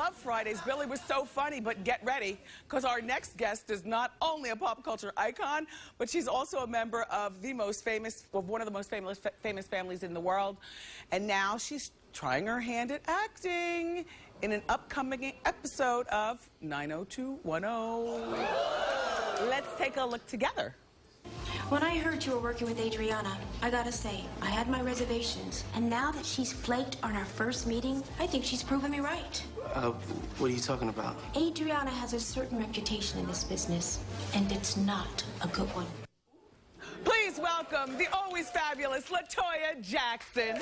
love Fridays. Billy was so funny, but get ready, because our next guest is not only a pop culture icon, but she's also a member of one of the most famous families in the world. And now she's trying her hand at acting in an upcoming episode of 90210. Let's take a look together. When I heard you were working with Adriana, I gotta say, I had my reservations. And now that she's flaked on our first meeting, I think she's proven me right. What are you talking about? Adriana has a certain reputation in this business, and it's not a good one. Please welcome the always fabulous Toya Jackson.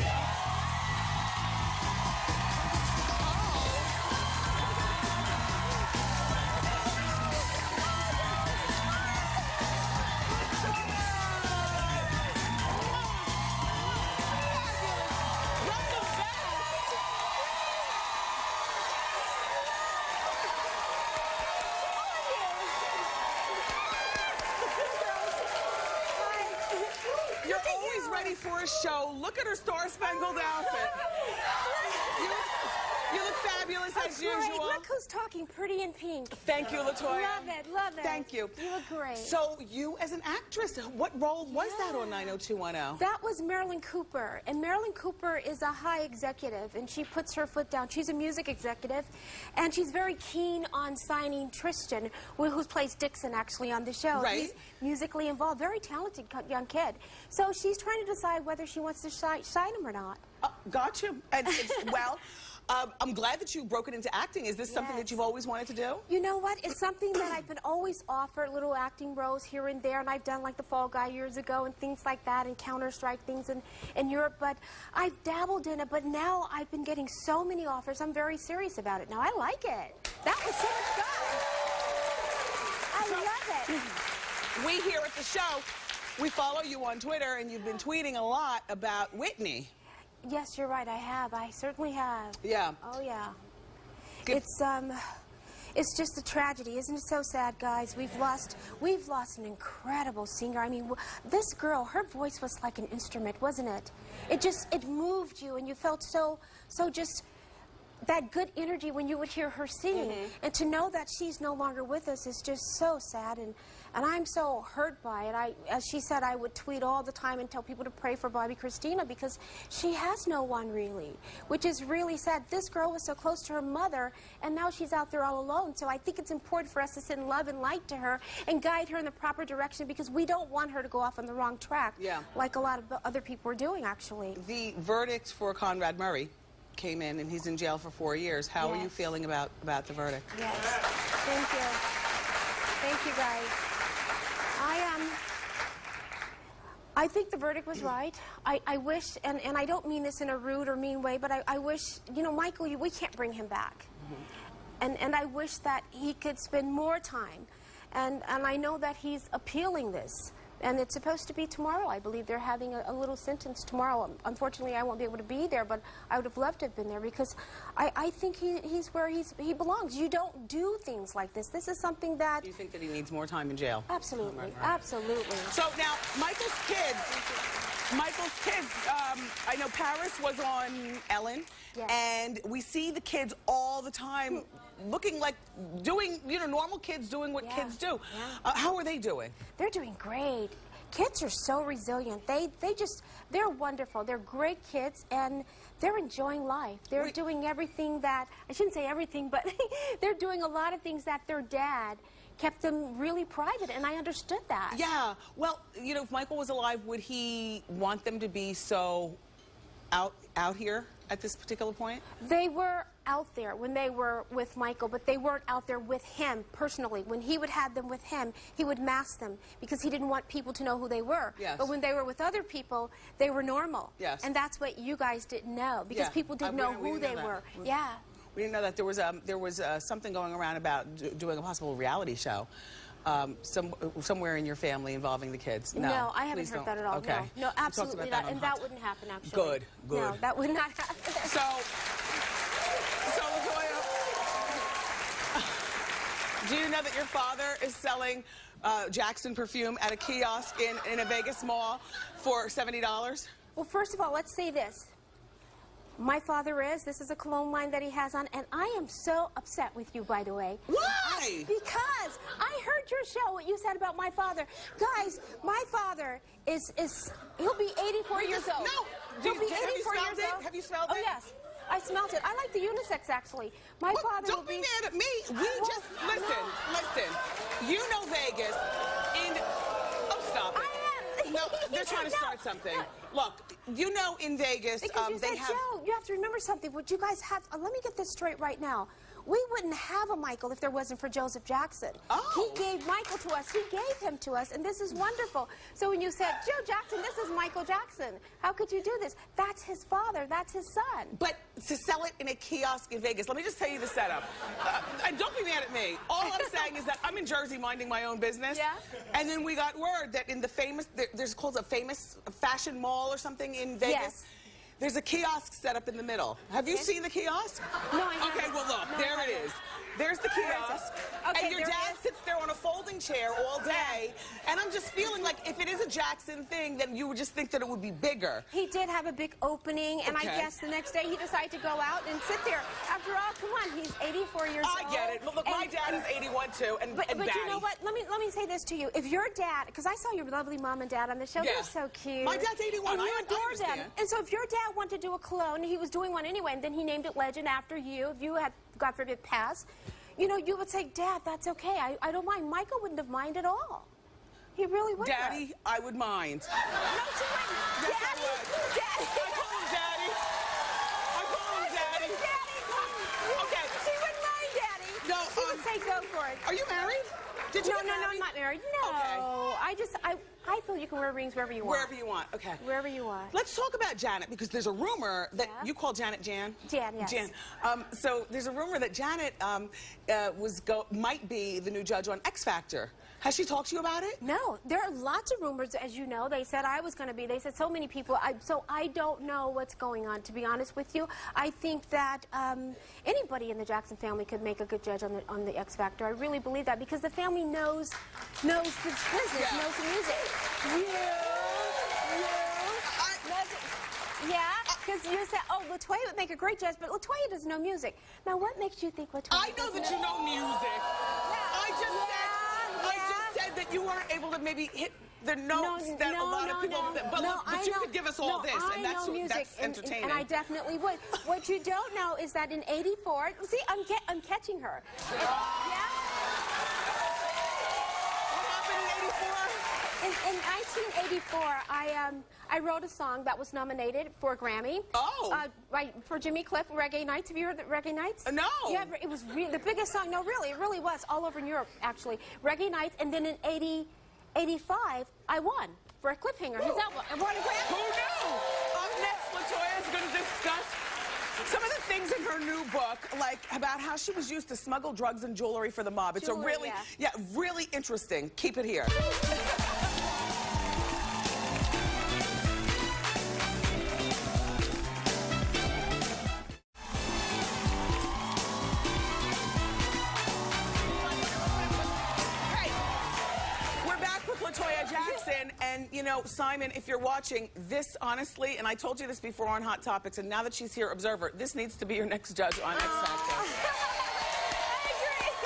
For a show. Look at her star-spangled outfit. You look fabulous as usual. Look who's talking, pretty in pink. Thank you, LaToya. Love it, love it. Thank you. You look great. So you, as an actress, what role was that on 90210? That was Marilyn Cooper. And Marilyn Cooper is a high executive, and she puts her foot down. She's a music executive, and she's very keen on signing Tristan, who plays Dixon, actually, on the show. Right. He's musically involved, very talented young kid. So she's trying to decide whether she wants to sign him or not. Gotcha. Well, I'm glad that you broke it into acting. Is this something that you've always wanted to do? You know what? It's something that I've been always offered little acting roles here and there, and I've done like The Fall Guy years ago and things like that, and Counter-Strike things in Europe, but I've dabbled in it, but now I've been getting so many offers. I'm very serious about it now. I like it. That was so much fun. I love it. We here at the show, we follow you on Twitter, and you've been tweeting a lot about Whitney. Yes, you're right. I have. I certainly have. Yeah. Oh, yeah. It's just a tragedy. Isn't it so sad, guys? We've lost an incredible singer. I mean, this girl, her voice was like an instrument, wasn't it? It moved you, and you felt so just that good energy when you would hear her sing. And to know that she's no longer with us is just so sad, and I'm so hurt by it. As she said, I would tweet all the time and tell people to pray for Bobby Christina, because she has no one really, which is really sad. This girl was so close to her mother, and now she's out there all alone. So I think it's important for us to send love and light to her and guide her in the proper direction, because we don't want her to go off on the wrong track, like a lot of other people are doing, actually. The verdict for Conrad Murray came in, and he's in jail for 4 years. How are you feeling about the verdict? Yes. Thank you. Thank you, guys. I think the verdict was right. I wish, and I don't mean this in a rude or mean way, but I wish, you know, Michael, we can't bring him back. And I wish that he could spend more time. And I know that he's appealing this. And it's supposed to be tomorrow. I believe they're having a little sentence tomorrow. Unfortunately, I won't be able to be there, but I would have loved to have been there, because I think he's where he belongs. You don't do things like this. This is something that... You think that he needs more time in jail? Absolutely. Absolutely. So now, Michael's kids, I know Paris was on Ellen, and we see the kids all the time looking like doing, you know, normal kids doing what kids do. How are they doing? They're doing great. Kids are so resilient. They're wonderful. They're great kids, and they're enjoying life. They're doing everything that, I shouldn't say everything, but they're doing a lot of things that their dad kept them really private, and I understood that. Yeah. Well, you know, if Michael was alive, would he want them to be so out here at this particular point? They were out there when they were with Michael, but they weren't out there with him personally. When he would have them with him, he would mask them, because he didn't want people to know who they were. Yes. But when they were with other people, they were normal. Yes. And that's what you guys didn't know, because people didn't know who they were. Yeah. We didn't know that there was something going around about doing a possible reality show. Somewhere in your family involving the kids. No, I haven't heard that at all. Okay. No, absolutely not. And that wouldn't happen, actually. Good. No, that would not happen. So LaToya, do you know that your father is selling Jackson perfume at a kiosk in a Vegas mall for $70? Well, first of all, let's say this. My father is. This is a cologne line that he has on, and I am so upset with you, by the way. Why? Because I heard your show, what you said about my father. Guys, my father he'll be 84 years old. No. He'll be 84 years old. Have you smelled it? Oh, yes. I smelled it. I like the unisex, actually. My father Don't be mad at me. Listen. You know Vegas. Oh, stop it. No, they're trying to start something. Look, you know in Vegas, because you they said, have... Joe, you have to remember something. Would you guys have... let me get this straight right now. We wouldn't have a Michael if there wasn't for Joseph Jackson. Oh. He gave Michael to us. He gave him to us, and this is wonderful. So when you said, Joe Jackson, this is Michael Jackson. How could you do this? That's his father. That's his son. But to sell it in a kiosk in Vegas, let me just tell you the setup. And don't be mad at me. All I'm saying is that I'm in Jersey minding my own business. Yeah. And then we got word that in the famous, there's called a famous fashion mall or something in Vegas. Yes. There's a kiosk set up in the middle. Have you seen the kiosk? No, I haven't. Okay, well, look, No, there it is. There's the kiosk. Okay, and your dad sits there on a folding chair all day. And I'm just feeling like if it is a Jackson thing, then you would just think that it would be bigger. He did have a big opening, and Okay. I guess the next day he decided to go out and sit there. After all, come on, he's 84 years old. I get it. But look, my dad is 81 too, and But batty. you know what? Let me say this to you. If your dad, because I saw your lovely mom and dad on the show, Yeah. they're so cute. My dad's 81. And you I adore them. understand. And so if your dad wanted to do a cologne, he was doing one anyway, and then he named it Legend after you. If you had, God forbid, passed, you know, you would say, Dad, that's okay. I don't mind. Michael wouldn't have minded at all. He really wouldn't. Daddy, I would mind. No, she wouldn't. Yes, I would. Daddy. I call him Daddy. I call him Daddy. Daddy. Okay. She wouldn't mind Daddy. No, She would say go for it. Are you married? Did you No, get no, no, married? I'm not married. No. Okay. I feel you can wear rings wherever you want. Wherever you want. Okay. Wherever you want. Let's talk about Janet, because there's a rumor that you call Janet Jan. Jan, yes. Jan. So there's a rumor that Janet might be the new judge on X Factor. Has she talked to you about it? No, there are lots of rumors, as you know. They said I was going to be. They said so many people. So I don't know what's going on, to be honest with you. I think that anybody in the Jackson family could make a good judge on the X Factor. I really believe that, because the family knows the business, knows the music. Yeah, because you said, oh, LaToya would make a great judge, but LaToya doesn't know music. Now, what makes you think LaToya I know that you know music. I just said that you weren't able to maybe hit the notes that a lot of people... But you could give us all this, and that's entertaining. And I definitely would. What you don't know is that in '84... See, I'm catching her. Yeah? What happened in '84? In 1984, I wrote a song that was nominated for a Grammy. Oh. For Jimmy Cliff, Reggae Nights. Have you heard the Reggae Nights? No. Yeah, it was the biggest song. No, really, it really was. All over in Europe, actually. Reggae Nights. And then in '85, I won for a Cliffhanger. His album. I won a Grammy. Who knew? Up next, LaToya is going to discuss some of the things in her new book, like about how she was used to smuggle drugs and jewelry for the mob. It's Jewelry, really interesting. Keep it here. Toya Jackson, and you know, Simon, if you're watching this, honestly, and I told you this before on Hot Topics, and now that she's here, observer, this needs to be your next judge on X Factor. I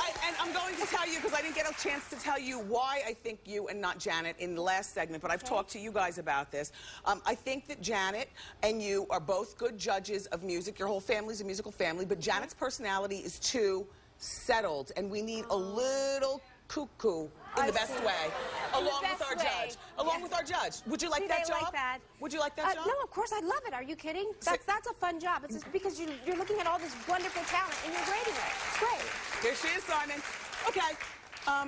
agree. And I'm going to tell you, because I didn't get a chance to tell you why I think you and not Janet in the last segment, but I've talked to you guys about this. I think that Janet and you are both good judges of music. Your whole family's a musical family, but Janet's personality is too settled, and we need a little cuckoo in the best way, along with our judge. Along with our judge. Would you like that job? Like that. Would you like that job? No, of course, I'd love it. Are you kidding? That's a fun job. It's just because you're looking at all this wonderful talent and you're grading it. It's great. Here she is, Simon. Okay,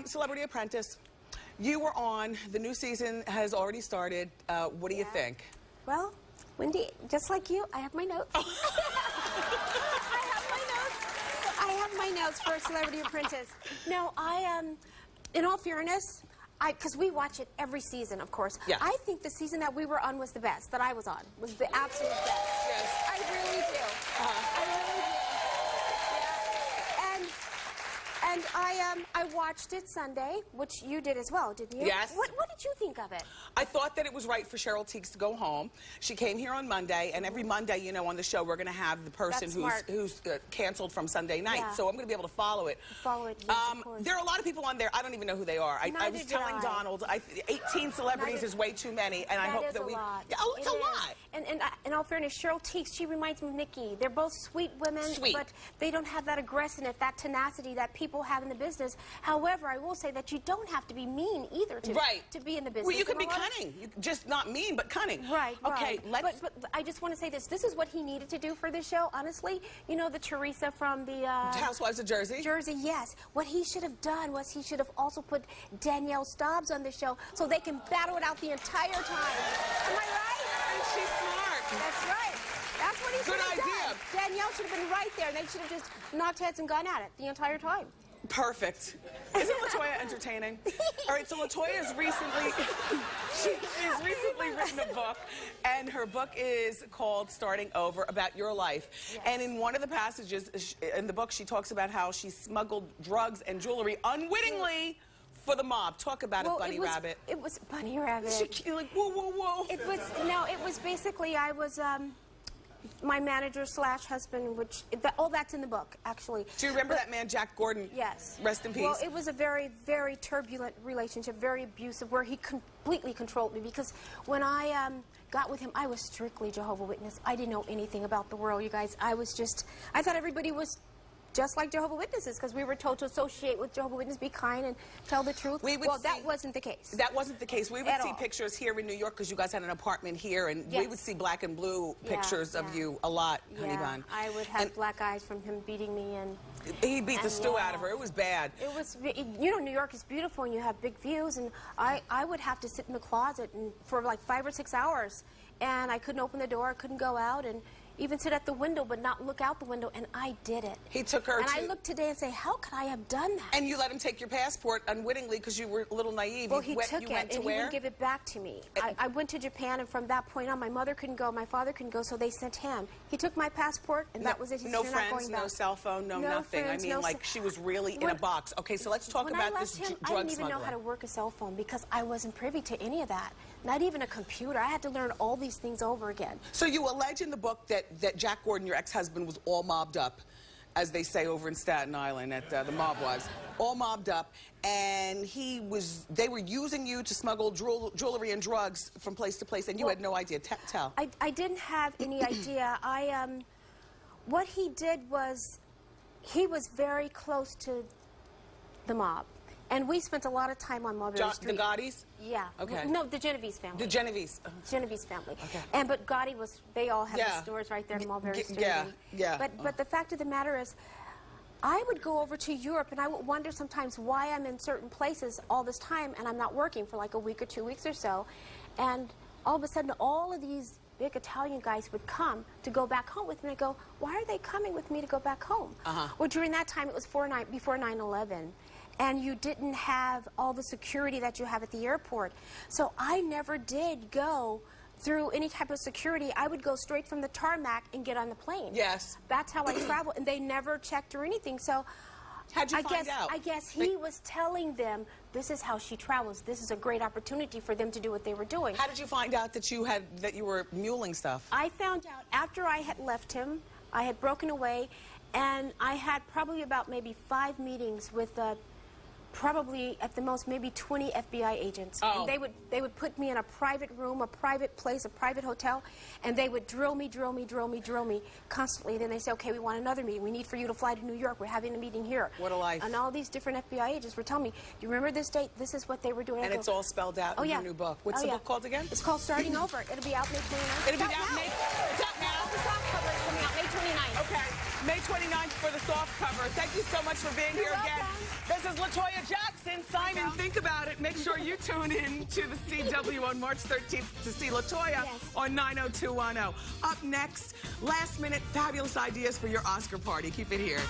Celebrity Apprentice. You were on. The new season has already started. What do you think? Well, Wendy, just like you, I have my notes. I have my notes for Celebrity Apprentice. No, in all fairness, because we watch it every season, of course. Yeah. I think the season that we were on was the best, that I was on, was the absolute best. Yes. I really do. I really do. Yeah. And I watched it Sunday, which you did as well, didn't you? Yes. What did you think of it? I thought that it was right for Cheryl Teagues to go home. She came here on Monday, and every Monday, you know, on the show, we're going to have the person who's canceled from Sunday night. Yeah. So I'm going to be able to follow it. Follow it, yes, of course. There are a lot of people on there. I don't even know who they are. I was telling Donald, 18 celebrities is way too many, and I hope that we... Lot. Yeah, oh, it's a lot. And in all fairness, Cheryl Teagues, she reminds me of Nikki. They're both sweet women, but they don't have that aggressiveness, that tenacity that people have in the business. However, I will say that you don't have to be mean either to be in the business. Well, you can be cunning. Just not mean, but cunning. Right, okay, right. But I just want to say this. This is what he needed to do for the show, honestly. You know, the Teresa from the... Housewives of Jersey? Jersey, yes. What he should have done was he should have also put Danielle Staubs on the show so they can battle it out the entire time. Am I right? And she's smart. That's right. That's what he should have done. Danielle should have been right there. They should have just knocked heads and gone at it the entire time. Perfect. Isn't LaToya entertaining? All right, so LaToya has recently, written a book, and her book is called Starting Over, about your life. Yes. And in one of the passages in the book, she talks about how she smuggled drugs and jewelry unwittingly for the mob. Talk about it, Bunny Rabbit. It was Bunny Rabbit. She like, whoa, whoa, whoa. It was basically, I was... my manager / husband, which all that's in the book, actually. Do you remember that man, Jack Gordon? Yes. Rest in peace. Well, it was a very, very turbulent relationship, very abusive, where he completely controlled me. Because when I got with him, I was strictly Jehovah's Witness. I didn't know anything about the world, you guys. I thought everybody was just like Jehovah's Witnesses, because we were told to associate with Jehovah's Witnesses, be kind and tell the truth. That wasn't the case. That wasn't the case. We would see pictures here in New York, because you guys had an apartment here, and we would see black and blue pictures of you a lot, honey bun. I would have black eyes from him beating me, and he beat the stew out of her. It was bad. It was, you know, New York is beautiful, and you have big views, and I would have to sit in the closet for like 5 or 6 hours, and I couldn't open the door, I couldn't go out, and even sit at the window but not look out the window, and I did it. He took her I look today and say, how could I have done that? And you let him take your passport unwittingly because you were a little naive. Well, he took it, and he wouldn't give it back to me. I went to Japan, and from that point on, my mother couldn't go, my father couldn't go, so they sent him. He took my passport, and that was it. He said, no "You're not friends, going back." no cell phone, no nothing. Friends, I mean, like, she was really in a box. Okay, so let's talk about this drug smuggling. I didn't even know how to work a cell phone because I wasn't privy to any of that. Not even a computer. I had to learn all these things over again. So you allege in the book that Jack Gordon, your ex-husband, was all mobbed up, as they say over in Staten Island at the mob wives, all mobbed up, and they were using you to smuggle jewelry and drugs from place to place, and you had no idea. Tell. I didn't have any idea. What he did was, he was very close to the mob. And we spent a lot of time on Mulberry Street. The Gaudis? Yeah. Okay. No, the Genovese family. The Genovese. Genovese family. Okay. But Gotti they all have the stores right there in Mulberry Street. Yeah. But the fact of the matter is, I would go over to Europe, and I would wonder sometimes why I'm in certain places all this time, and I'm not working for like a week or 2 weeks or so. And all of a sudden, all of these big Italian guys would come to go back home with me. I go, why are they coming with me to go back home? Well, during that time, it was before 9/11. And you didn't have all the security that you have at the airport. So I never did go through any type of security. I would go straight from the tarmac and get on the plane. Yes. That's how I traveled, and they never checked or anything. So how'd you find out? I guess he was telling them, this is how she travels. This is a great opportunity for them to do what they were doing. How did you find out that you were muling stuff? I found out after I had left him. I had broken away, and I had probably about maybe 5 meetings with probably at the most maybe 20 FBI agents. And they would put me in a private room, a private place, a private hotel, and they would drill me constantly. Then they say, okay, we want another meeting. We need for you to fly to New York. We're having a meeting here. What a life. And all these different FBI agents were telling me, you remember this date? This is what they were doing. And it's all spelled out in your new book. What's the book called again? It's called Starting Over. It'll be out May 29th. It'll be out May. It's out now. The soft cover is coming out May 29th. Okay. May 29th for the soft cover. Thank you so much for being here again. This is LaToya Jackson. Simon, think about it. Make sure you tune in to the CW on March 13th to see LaToya on 90210. Up next, last minute fabulous ideas for your Oscar party. Keep it here.